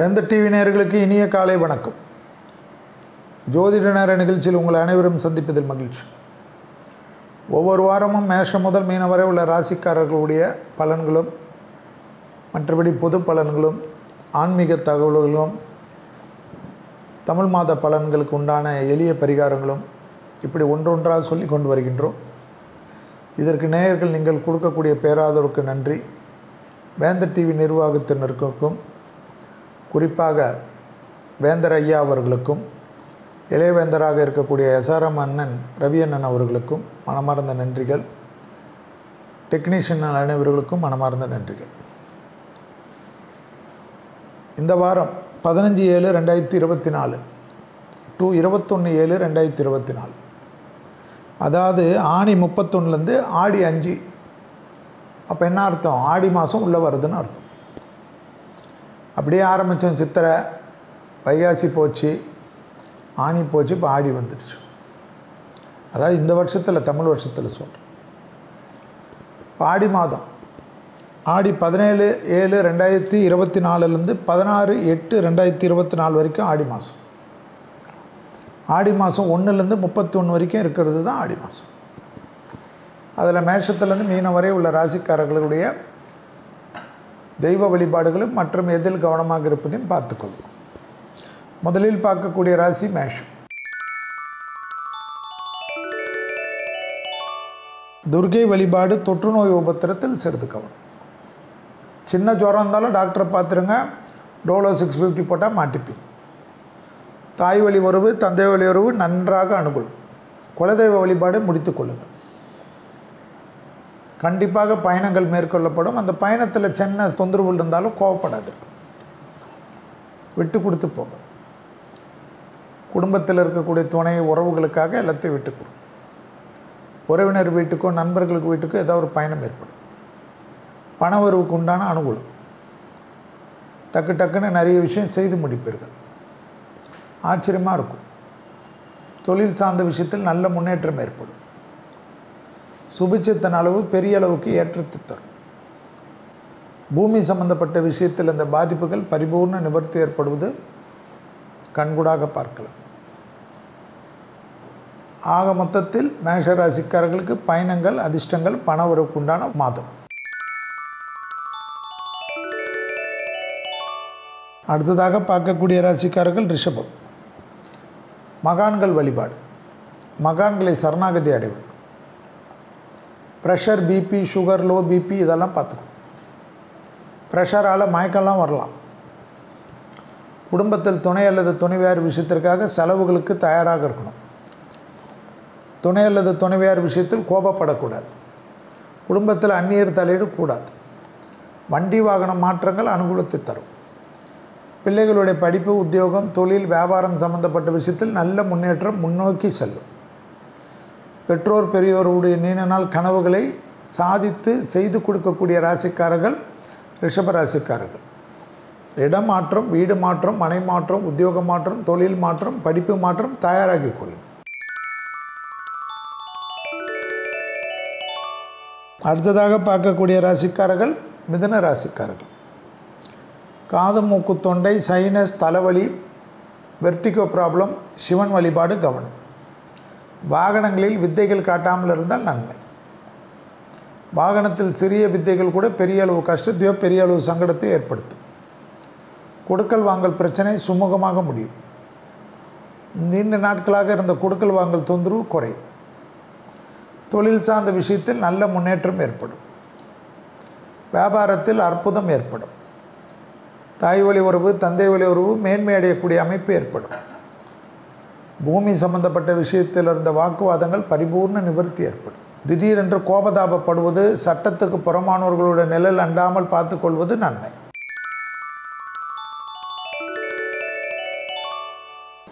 வேந்தர் டிவி நேயர்களுக்கு இனிய காலை வணக்கம். ஜோதிட நேர நிகழ்ச்சியில் உங்கள் அனைவரும் சந்திப்பதில் மகிழ்ச்சி. ஒவ்வொரு வாரமும் மேஷம் முதல் மீனம் வரை உள்ள ராசிக்காரர்களுடைய பலன்களும், மற்றபடி பொது பலன்களும், ஆன்மீக தகவல்களும், தமிழ் மாத பலன்களுக்கு உண்டான எளிய பரிகாரங்களும் இப்படி ஒன்றொன்றாக சொல்லி கொண்டு வருகின்றோம். இதற்கு நேயர்கள் நீங்கள் கொடுக்கக்கூடிய பேராதரவுக்கு நன்றி. வேந்தர் டிவி நிர்வாகத்தினருக்கும், குறிப்பாக வேந்தர் ஐயா அவர்களுக்கும், இளையவேந்தராக இருக்கக்கூடிய எஸ்ஆர்எம் அண்ணன் ரவி அண்ணன் அவர்களுக்கும் மனமார்ந்த நன்றிகள். டெக்னீஷியன் அனைவர்களுக்கும் மனமார்ந்த நன்றிகள். இந்த வாரம் 15/7/2024 டு 21/7/2024, அதாவது ஆணி 31லேருந்து ஆடி 5. அப்போ என்ன அர்த்தம்? ஆடி மாதம் உள்ளே வருதுன்னு அர்த்தம். அப்படியே ஆரம்பித்தோம். சித்திரை, வைகாசி போச்சு, ஆணி போச்சு, இப்போ ஆடி வந்துடுச்சு. அதாவது இந்த வருஷத்தில், தமிழ் வருஷத்தில் சொல்கிறேன். இப்போ ஆடி மாதம், ஆடி 17/7/2024 16/8/2024 வரைக்கும் ஆடி மாதம். ஆடி மாதம் 1லேருந்து 31 வரைக்கும் இருக்கிறது தான் ஆடி மாதம். அதில் மேஷத்துலேருந்து மீனம் வரை உள்ள ராசிக்காரர்களுடைய தெய்வ வழிபாடுகளும் மற்றும் எதில் கவனமாக இருப்பதையும் பார்த்துக்கொள்வோம். முதலில் பார்க்கக்கூடிய ராசி மேஷம். துர்கை வழிபாடு. தொற்று நோய் உபத்திரத்தில் சிறிது கவனம். சின்ன ஜுரம் இருந்தாலும் டாக்டரை பார்த்துருங்க. டோலோ 650 போட்டால் மாட்டிப்பீங்க. தாய் வழி உறவு, தந்தை வழி உறவு நன்றாக அனுகூலம். குலதெய்வ வழிபாடு முடித்து கொள்ளுங்கள். கண்டிப்பாக பயணங்கள் மேற்கொள்ளப்படும். அந்த பயணத்தில் சின்ன தொந்தரவு இருந்தாலும் கோவப்படாது, விட்டு கொடுத்து போங்க. குடும்பத்தில் இருக்கக்கூடிய துணை உறவுகளுக்காக எல்லாத்தையும் விட்டு கொடுங்க. உறவினர் வீட்டுக்கோ நண்பர்களுக்கு வீட்டுக்கோ ஏதாவது ஒரு பயணம் ஏற்படும். பண வரவுக்கு உண்டான அனுகூலம். டக்கு டக்குன்னு நிறைய விஷயம் செய்து முடிப்பீர்கள். ஆச்சரியமாக இருக்கும். தொழில் சார்ந்த விஷயத்தில் நல்ல முன்னேற்றம் ஏற்படும். சுபிட்சத்தின் அளவு பெரிய அளவுக்கு ஏற்றத்தை தரும். பூமி சம்பந்தப்பட்ட விஷயத்தில் இந்த பாதிப்புகள் பரிபூர்ண நிவர்த்தி ஏற்படுவது கண்கூடாக பார்க்கலாம். ஆக மொத்தத்தில் மேஷராசிக்காரர்களுக்கு பயணங்கள், அதிர்ஷ்டங்கள், பண வரவுக்குண்டான மாதம். அடுத்ததாக பார்க்கக்கூடிய ராசிக்காரர்கள் ரிஷபம். மகான்கள் வழிபாடு. மகான்களை சரணாகதி அடைவது. Pressure, BP, sugar, low BP இதெல்லாம் பார்த்துக்கணும். ப்ரெஷரால் மயக்கம்லாம் வரலாம். குடும்பத்தில் துணை அல்லது துணைவியார் விஷயத்திற்காக செலவுகளுக்கு தயாராக இருக்கணும். துணை அல்லது துணைவியார் விஷயத்தில் கோபப்படக்கூடாது. குடும்பத்தில் அந்நியர் தலையீடு கூடாது. வண்டி வாகன மாற்றங்கள் அனுகூலத்தை தரும். பிள்ளைகளுடைய படிப்பு, உத்தியோகம், தொழில், வியாபாரம் சம்பந்தப்பட்ட விஷயத்தில் நல்ல முன்னேற்றம் முன்னோக்கி செல்லும். பெற்றோர் பெரியோருடைய நீண்ட நாள் கனவுகளை சாதித்து செய்து கொடுக்கக்கூடிய ராசிக்காரர்கள் ரிஷப ராசிக்காரர்கள். இடம் மாற்றம், வீடு மாற்றம், மனை மாற்றம், உத்தியோக மாற்றம், தொழில் மாற்றம், படிப்பு மாற்றம் தயாராகி கொள்ளும். அடுத்ததாக பார்க்கக்கூடிய ராசிக்காரர்கள் மிதுன ராசிக்காரர்கள். காது, மூக்கு, தொண்டை, சைனஸ், தலைவலி, வெர்டிகோ ப்ராப்ளம், சிவன் வழிபாடு கவனம். வாகனங்களில் வித்தைகள் காட்டாமல் இருந்தால் நன்மை. வாகனத்தில் சிறிய வித்தைகள் கூட பெரிய அளவு கஷ்டத்தையோ பெரிய அளவு சங்கடத்தையோ ஏற்படுத்தும். கொடுக்கல் வாங்கல் பிரச்சனை சுமூகமாக முடியும். நீண்ட நாட்களாக இருந்த கொடுக்கல் வாங்கல் தொந்தரவு குறையும். தொழில் சார்ந்த விஷயத்தில் நல்ல முன்னேற்றம் ஏற்படும். வியாபாரத்தில் அற்புதம் ஏற்படும். தாய் வழி உறவு, தந்தை வழி உறவு மேன்மை அடையக்கூடிய அமைப்பு ஏற்படும். பூமி சம்பந்தப்பட்ட விஷயத்தில் இருந்த வாக்குவாதங்கள் பரிபூர்ண நிவர்த்தி ஏற்படும். திடீரென்று கோபதாபப்படுவது, சட்டத்துக்கு புறமானவர்களுடைய நிழல் அண்டாமல் பார்த்து கொள்வது நன்மை.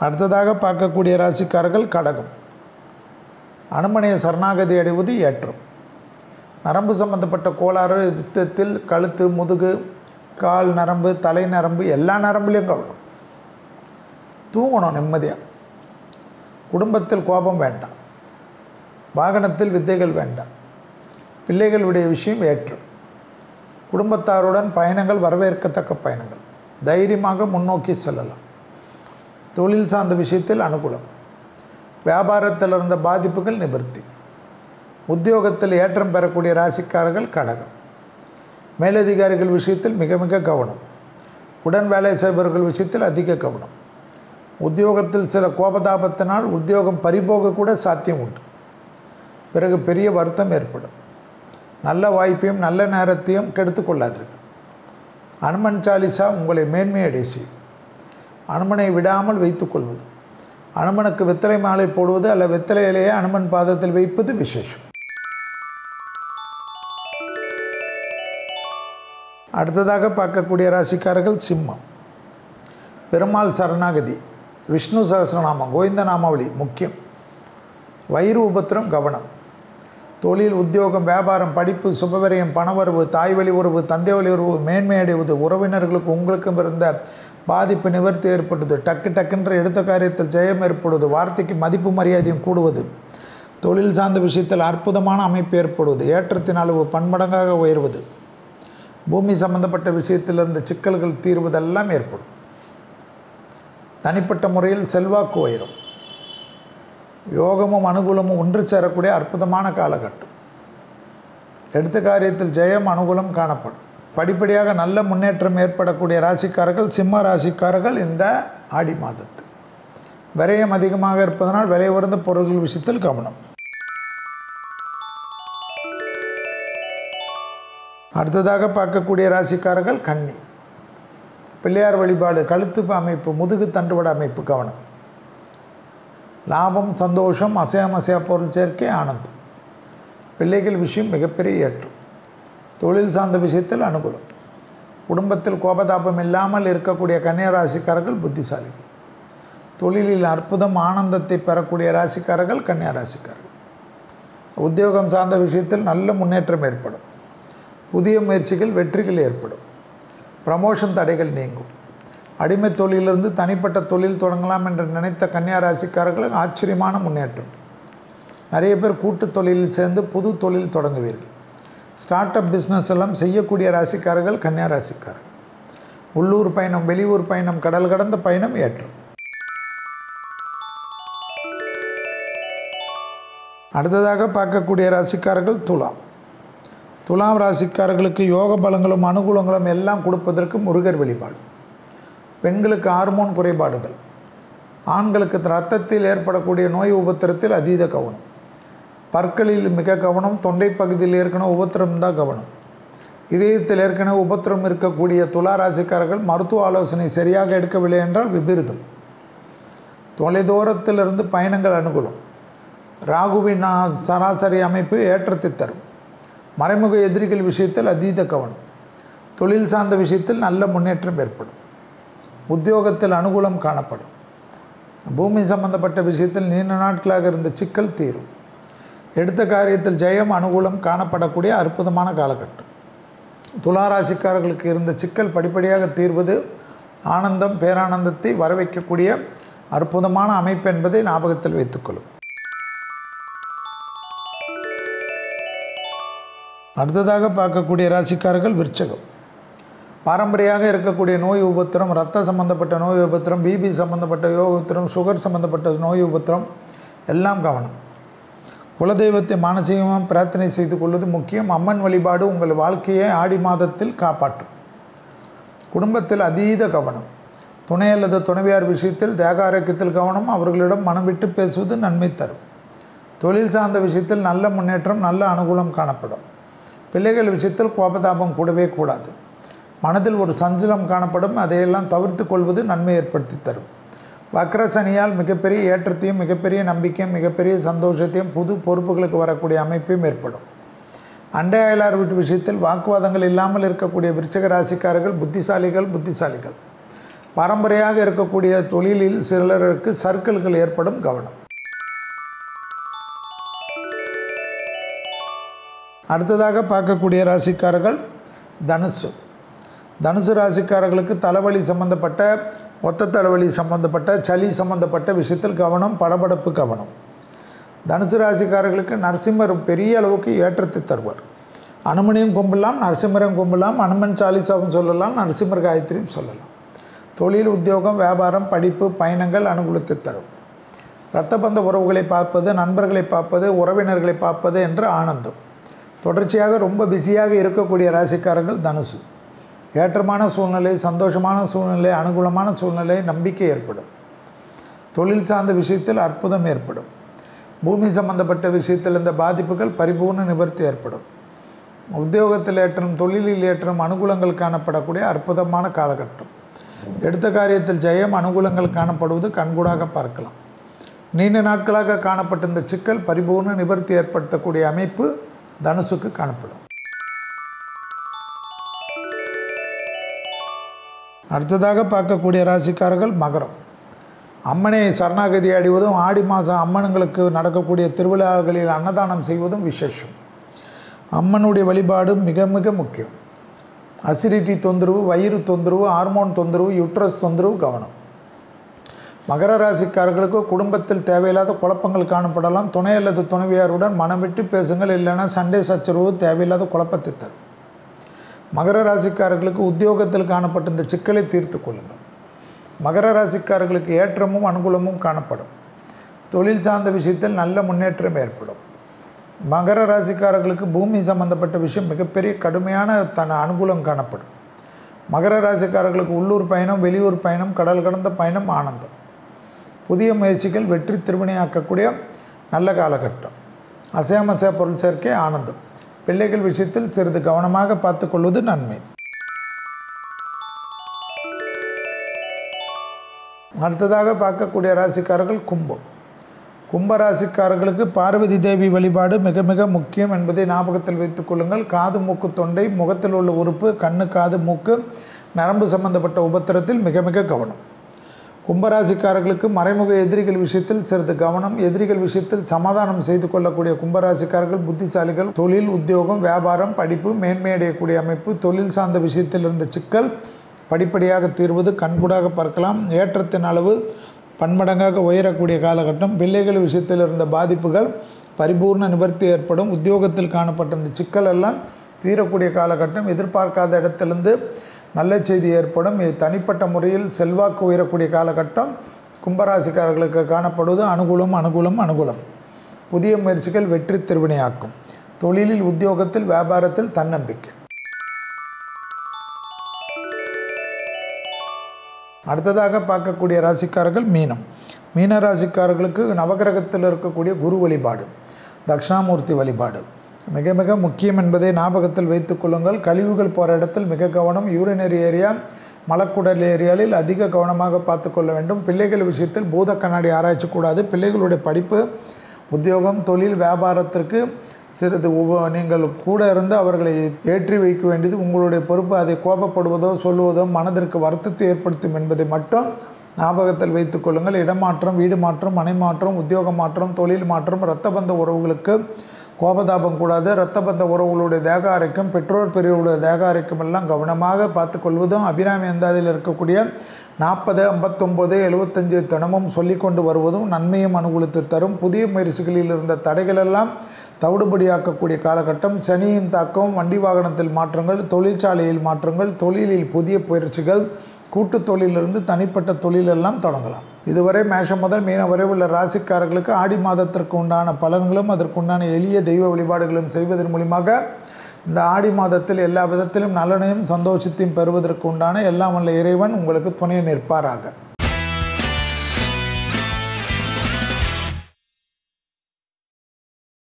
அடுத்ததாக பார்க்கக்கூடிய ராசிக்காரர்கள் கடகம். அனுமனைய சரணாகதி அடைவது ஏற்றம். நரம்பு சம்பந்தப்பட்ட கோளாறு, யுத்தத்தில் கழுத்து, முதுகு, கால் நரம்பு, தலை நரம்பு எல்லா நரம்புலையும் கவனம். தூங்கணும் நிம்மதியாக. குடும்பத்தில் கோபம் வேண்டாம். வாகனத்தில் வித்தைகள் வேண்டாம். பிள்ளைகளுடைய விஷயம் ஏற்றம். குடும்பத்தாருடன் பயணங்கள் வரவேற்கத்தக்க பயணங்கள். தைரியமாக முன்னோக்கி செல்லலாம். தொழில் சார்ந்த விஷயத்தில் அனுகூலம். வியாபாரத்தில் இருந்த பாதிப்புகள் நிவர்த்தி. உத்தியோகத்தில் ஏற்றம் பெறக்கூடிய ராசிக்காரர்கள் கடகம். மேலதிகாரிகள் விஷயத்தில் மிக மிக கவனம். உடன் வேலை செய்பவர்கள் விஷயத்தில் அதிக கவனம். உத்தியோகத்தில் சில கோபதாபத்தினால் உத்தியோகம் பறிபோக கூட சாத்தியம் உண்டு. பிறகு பெரிய வருத்தம் ஏற்படும். நல்ல வாய்ப்பையும் நல்ல நேரத்தையும் கெடுத்து கொள்ளாதீர்கள். அனுமன் சாலிசா உங்களை மேன்மையடை செய்யும். அனுமனை விடாமல் வைத்துக்கொள்வது, அனுமனுக்கு வெத்தலை மாலை போடுவது அல்ல வெத்தலை இலையை அனுமன் பாதத்தில் வைப்பது விசேஷம். அடுத்ததாக பார்க்கக்கூடிய ராசிக்காரர்கள் சிம்மம். பெருமாள் சரணாகதி, விஷ்ணு சகஸ்ரநாமம், கோவிந்த நாமாவளி முக்கியம். வயிறு உபத்திரம் கவனம். தொழில், உத்தியோகம், வியாபாரம், படிப்பு, சுபவரியம், பணவரவு, தாய் வழி உறவு, தந்தை வழி உறவு மேன்மை அடைவது, உறவினர்களுக்கு உங்களுக்கும் இருந்த பாதிப்பு நிவர்த்தி ஏற்படுவது, டக்குன்ற எடுத்த காரியத்தில் ஜெயம் ஏற்படுவது, வார்த்தைக்கு மதிப்பு மரியாதையும் கூடுவது, தொழில் சார்ந்த விஷயத்தில் அற்புதமான அமைப்பு ஏற்படுவது, ஏற்றத்தின் அளவு பன்மடங்காக உயர்வது, பூமி சம்பந்தப்பட்ட விஷயத்தில் இருந்த சிக்கல்கள் தீர்வதெல்லாம் ஏற்படும். தனிப்பட்ட முறையில் செல்வாக்கு உயரும். யோகமும் அனுகூலமும் ஒன்று சேரக்கூடிய அற்புதமான காலகட்டம். எடுத்த காரியத்தில் ஜெயம் அனுகூலம் காணப்படும். படிப்படியாக நல்ல முன்னேற்றம் ஏற்படக்கூடிய ராசிக்காரர்கள் சிம்ம ராசிக்காரர்கள் இந்த ஆடி மாதத்தில். விரயம் அதிகமாக இருப்பதனால் விலை உயர்ந்த பொருட்கள் விஷயத்தில் கவனம். அடுத்ததாக பார்க்கக்கூடிய ராசிக்காரர்கள் கன்னி. பிள்ளையார் வழிபாடு, கழுத்து அமைப்பு, முதுகு தண்டுவட அமைப்பு கவனம். லாபம், சந்தோஷம், அசையா பொருள் சேர்க்கை, ஆனந்தம். பிள்ளைகள் விஷயம் மிகப்பெரிய ஏற்றம். தொழில் சார்ந்த விஷயத்தில் அனுகூலம். குடும்பத்தில் கோபதாபம் இல்லாமல் இருக்கக்கூடிய கன்னியா ராசிக்காரர்கள் புத்திசாலிகள். தொழிலில் அற்புதம் ஆனந்தத்தை பெறக்கூடிய ராசிக்காரர்கள் கன்னியா ராசிக்காரர்கள். உத்தியோகம் சார்ந்த விஷயத்தில் நல்ல முன்னேற்றம் ஏற்படும். புதிய முயற்சிகள் வெற்றிகள் ஏற்படும். ப்ரமோஷன் தடைகள் நீங்கும். அடிமை தொழிலிருந்து தனிப்பட்ட தொழில் தொடங்கலாம் என்று நினைத்த கன்னியா ராசிக்காரர்களுக்கு ஆச்சரியமான முன்னேற்றம். நிறைய பேர் கூட்டு தொழிலில் சேர்ந்து புது தொழில் தொடங்குவீர்கள். ஸ்டார்ட் அப் பிஸ்னஸ் எல்லாம் செய்யக்கூடிய ராசிக்காரர்கள் கன்னியா ராசிக்காரர்கள். உள்ளூர் பயணம், வெளியூர் பயணம், கடல் கடந்த பயணம் ஏற்றம். அடுத்ததாக பார்க்கக்கூடிய ராசிக்காரர்கள் துலாம். துலாம் ராசிக்காரர்களுக்கு யோக பலங்களும் அனுகூலங்களும் எல்லாம் கொடுப்பதற்கு முருகர் வழிபாடு. பெண்களுக்கு ஹார்மோன் குறைபாடுகள், ஆண்களுக்கு இரத்தத்தில் ஏற்படக்கூடிய நோய் உபத்திரத்தில் அதீத கவனம். பற்களில் மிக கவனம். தொண்டை பகுதியில் ஏற்கனவே உபத்திரம் தான் கவனம். இதயத்தில் ஏற்கனவே உபத்திரம் இருக்கக்கூடிய துலா ராசிக்காரர்கள் மருத்துவ ஆலோசனை சரியாக எடுக்கவில்லை என்றால் விபரீதம். தொலைதூரத்திலிருந்து பயணங்கள் அனுகூலம். ராகுவின் சராசரி அமைப்பு ஏற்றத்தை தரும். மறைமுக எதிரிகள் விஷயத்தில் அதீத கவனம். தொழில் சார்ந்த விஷயத்தில் நல்ல முன்னேற்றம் ஏற்படும். உத்தியோகத்தில் அனுகூலம் காணப்படும். பூமி சம்பந்தப்பட்ட விஷயத்தில் நீண்ட நாட்களாக இருந்த சிக்கல் தீரும். எடுத்த காரியத்தில் ஜெயம் அனுகூலம் காணப்படக்கூடிய அற்புதமான காலகட்டம். துளாராசிக்காரர்களுக்கு இருந்த சிக்கல் படிப்படியாக தீர்வது, ஆனந்தம், பேரானந்தத்தை வரவைக்கக்கூடிய அற்புதமான அமைப்பு என்பதை ஞாபகத்தில் வைத்துக்கொள்ளும். அடுத்ததாக பார்க்கக்கூடிய ராசிக்காரர்கள் விருச்சகம். பாரம்பரியாக இருக்கக்கூடிய நோய் உபத்திரம், இரத்த சம்பந்தப்பட்ட நோய் உபத்திரம், பிபி சம்பந்தப்பட்ட உபத்திரம், சுகர் சம்பந்தப்பட்ட நோய் உபத்திரம் எல்லாம் கவனம். குலதெய்வத்தை மானசீகமாக பிரார்த்தனை செய்து கொள்வது முக்கியம். அம்மன் வழிபாடு உங்கள் வாழ்க்கையை ஆடி மாதத்தில் காப்பாற்றும். குடும்பத்தில் அதீத கவனம். துணை அல்லது துணைவியார் விஷயத்தில் தேக ஆரோக்கியத்தில் கவனம். அவர்களிடம் மனம் விட்டு பேசுவது நன்மை தரும். தொழில் சார்ந்த விஷயத்தில் நல்ல முன்னேற்றம், நல்ல அனுகூலம் காணப்படும். பிள்ளைகள் விஷயத்தில் கோபதாபம் கூடவே கூடாது. மனதில் ஒரு சஞ்சலம் காணப்படும். அதையெல்லாம் தவிர்த்து கொள்வது நன்மை ஏற்படுத்தி தரும். வக்ர சனியால் மிகப்பெரிய ஏற்றத்தையும் மிகப்பெரிய நம்பிக்கையும் மிகப்பெரிய சந்தோஷத்தையும் புது பொறுப்புகளுக்கு வரக்கூடிய அமைப்பையும் ஏற்படும். அண்டை அயலார் வீட்டு விஷயத்தில் வாக்குவாதங்கள் இல்லாமல் இருக்கக்கூடிய விருச்சிக ராசிக்காரர்கள் புத்திசாலிகள். பரம்பரையாக இருக்கக்கூடிய தொழிலில் சிலருக்கு சர்க்கிள்கள் ஏற்படும், கவனம். அடுத்ததாக பார்க்கக்கூடிய ராசிக்காரர்கள் தனுசு ராசிக்காரர்களுக்கு தலைவலி சம்பந்தப்பட்ட, ஒத்த தலைவலி சம்பந்தப்பட்ட, சளி சம்பந்தப்பட்ட விஷயத்தில் கவனம், படபடப்பு கவனம். தனுசு ராசிக்காரர்களுக்கு நரசிம்மர் பெரிய அளவுக்கு ஏற்றத்தை தருவார். அனுமனையும் கும்பிடலாம், நரசிம்மரையும் கும்பிடலாம், அனுமன் சாலிசாவும் சொல்லலாம், நரசிம்மர் காயத்ரியும் சொல்லலாம். தொழில், உத்தியோகம், வியாபாரம், படிப்பு, பயணங்கள் அனுகூலத்தை தரும். இரத்த பந்த உறவுகளை பார்ப்பது, நண்பர்களை பார்ப்பது, உறவினர்களை பார்ப்பது என்று ஆனந்தம். தொடர்ச்சியாக ரொம்ப பிஸியாக இருக்கக்கூடிய ராசிக்காரர்கள் தனுசு. ஏற்றமான சூழ்நிலை, சந்தோஷமான சூழ்நிலை, அனுகூலமான சூழ்நிலை, நம்பிக்கை ஏற்படும். தொழில் சார்ந்த விஷயத்தில் அற்புதம் ஏற்படும். பூமி சம்பந்தப்பட்ட விஷயத்தில் இந்த பாதிப்புகள் பரிபூர்ண நிவர்த்தி ஏற்படும். உத்தியோகத்தில் ஏற்றம், தொழிலில் ஏற்றம், அனுகூலங்கள் காணப்படக்கூடிய அற்புதமான காலகட்டம். எடுத்த காரியத்தில் ஜெயம், அனுகூலங்கள் காணப்படுவது கண்கூடாக பார்க்கலாம். நீண்ட நாட்களாக காணப்பட்ட இந்த சிக்கல் பரிபூர்ண நிவர்த்தி ஏற்படுத்தக்கூடிய அமைப்பு தனுசுக்கு காணப்படும். அடுத்ததாக பார்க்கக்கூடிய ராசிக்காரர்கள் மகரம். அம்மனை சரணாகதி அடைவதும், ஆடி மாதம் அம்மனுங்களுக்கு நடக்கக்கூடிய திருவிழாக்களில் அன்னதானம் செய்வதும் விசேஷம். அம்மனுடைய வழிபாடு மிக மிக முக்கியம். அசிடிட்டி தொந்தரவு, வயிறு தொந்தரவு, ஹார்மோன் தொந்தரவு, யுட்ரஸ் தொந்தரவு கவனம். மகர ராசிக்காரர்களுக்கு குடும்பத்தில் தேவையில்லாத குழப்பங்கள் காணப்படலாம். துணை அல்லது துணைவியாருடன் மனம் விட்டு பேசுங்கள், இல்லைன்னா சண்டை சச்சரவு தேவையில்லாத குழப்பத்தை தரும். மகர ராசிக்காரர்களுக்கு உத்தியோகத்தில் காணப்பட்ட இந்த சிக்கலை தீர்த்து கொள்ளுங்கள். மகர ராசிக்காரர்களுக்கு ஏற்றமும் அனுகூலமும் காணப்படும். தொழில் சார்ந்த விஷயத்தில் நல்ல முன்னேற்றம் ஏற்படும். மகர ராசிக்காரர்களுக்கு பூமி சம்பந்தப்பட்ட விஷயம் மிகப்பெரிய கடுமையான அனுகூலம் காணப்படும். மகர ராசிக்காரர்களுக்கு உள்ளூர் பயணம், வெளியூர் பயணம், கடல் கடந்த பயணம் ஆனந்தம். புதிய முயற்சிகள் வெற்றி திருவினையாக்கக்கூடிய நல்ல காலகட்டம். அசையாமசையா பொருள் சேர்க்கை ஆனந்தம். பிள்ளைகள் விஷயத்தில் சிறிது கவனமாக பார்த்துக்கொள்வது நன்மை. அடுத்ததாக பார்க்கக்கூடிய ராசிக்காரர்கள் கும்பம். கும்ப ராசிக்காரர்களுக்கு பார்வதி தேவி வழிபாடு மிக மிக முக்கியம் என்பதை ஞாபகத்தில் வைத்துக் கொள்ளுங்கள். காது, மூக்கு, தொண்டை, முகத்தில் உள்ள உறுப்பு, கண்ணு, காது, மூக்கு, நரம்பு சம்பந்தப்பட்ட உபத்திரத்தில் மிக மிக கவனம். கும்பராசிக்காரர்களுக்கு மறைமுக எதிரிகள் விஷயத்தில் சிறிது கவனம். எதிரிகள் விஷயத்தில் சமாதானம் செய்து கொள்ளக்கூடிய கும்பராசிக்காரர்கள் புத்திசாலிகள். தொழில், உத்தியோகம், வியாபாரம், படிப்பு மேன்மையடையக்கூடிய அமைப்பு. தொழில் சார்ந்த விஷயத்தில் இருந்த சிக்கல் படிப்படியாக தீர்வது கண்கூடாக பார்க்கலாம். ஏற்றத்தின் அளவு பன்மடங்காக உயரக்கூடிய காலகட்டம். பிள்ளைகள் விஷயத்தில் இருந்த பாதிப்புகள் பரிபூர்ண நிவர்த்தி ஏற்படும். உத்தியோகத்தில் காணப்பட்ட இந்த சிக்கல் எல்லாம் தீரக்கூடிய காலகட்டம். எதிர்பார்க்காத இடத்திலிருந்து நல்ல செய்தி ஏற்படும். இது தனிப்பட்ட முறையில் செல்வாக்கு உயரக்கூடிய காலகட்டம் கும்பராசிக்காரர்களுக்கு காணப்படுவது அனுகூலம், அனுகூலம், அனுகூலம். புதிய முயற்சிகள் வெற்றி திருவினையாக்கும். தொழிலில், உத்தியோகத்தில், வியாபாரத்தில் தன்னம்பிக்கை. அடுத்ததாக பார்க்கக்கூடிய ராசிக்காரர்கள் மீனம். மீன ராசிக்காரர்களுக்கு நவகிரகத்தில் இருக்கக்கூடிய குரு வழிபாடு, தட்சிணாமூர்த்தி வழிபாடு மிக மிக முக்கியம் என்பதை ஞாபகத்தில் வைத்துக் கொள்ளுங்கள். கழிவுகள் போகிற இடத்தில் மிக கவனம். யூரினரி ஏரியா, மலக்குடல் ஏரியாவில் அதிக கவனமாக பார்த்து கொள்ள வேண்டும். பிள்ளைகள் விஷயத்தில் பூத கண்ணாடி ஆராய்ச்சி கூடாது. பிள்ளைகளுடைய படிப்பு, உத்தியோகம், தொழில், வியாபாரத்திற்கு சிறிது நீங்கள் கூட இருந்து அவர்களை ஏற்றி வைக்க வேண்டியது உங்களுடைய பொறுப்பு. அதை கோபப்படுவதோ சொல்லுவதோ மனதிற்கு வருத்தத்தை ஏற்படுத்தும் என்பதை மட்டும் ஞாபகத்தில் வைத்துக் கொள்ளுங்கள். இடமாற்றம், வீடு மாற்றம், மனை மாற்றம், உத்தியோக மாற்றம், தொழில் மாற்றம், இரத்தபந்த உறவுகளுக்கு கோபதாபம் கூடாது. இரத்தபந்த உறவுகளுடைய தேக ஆரோக்கியம், பெற்றோர் பெரியவருடைய தேக ஆரோக்கியம் எல்லாம் கவனமாக பார்த்து கொள்வதும், அபிராமி அந்தாதியில் இருக்கக்கூடிய 40, 59, 75 தினமும் சொல்லிக்கொண்டு வருவதும் நன்மையும் அனுகூலத்தை தரும். புதிய முயற்சிகளில் இருந்த தடைகளெல்லாம் தவிடுபடியாக்கக்கூடிய காலகட்டம். சனியின் தாக்கம், வண்டி வாகனத்தில் மாற்றங்கள், தொழிற்சாலையில் மாற்றங்கள், தொழிலில் புதிய பயிற்சிகள், கூட்டு தொழிலிருந்து தனிப்பட்ட தொழிலெல்லாம் தொடங்கலாம். இதுவரை மேஷம் முதல் மீனம் வரை உள்ள ராசிக்காரர்களுக்கு ஆடி மாதத்திற்கு உண்டான பலன்களும் அதற்குண்டான எளிய தெய்வ வழிபாடுகளும் செய்வதன் மூலியமாக இந்த ஆடி மாதத்தில் எல்லா விதத்திலும் நலனையும் சந்தோஷத்தையும் பெறுவதற்கு உண்டான எல்லாம் வல்ல இறைவன் உங்களுக்கு துணை நிற்பாராக.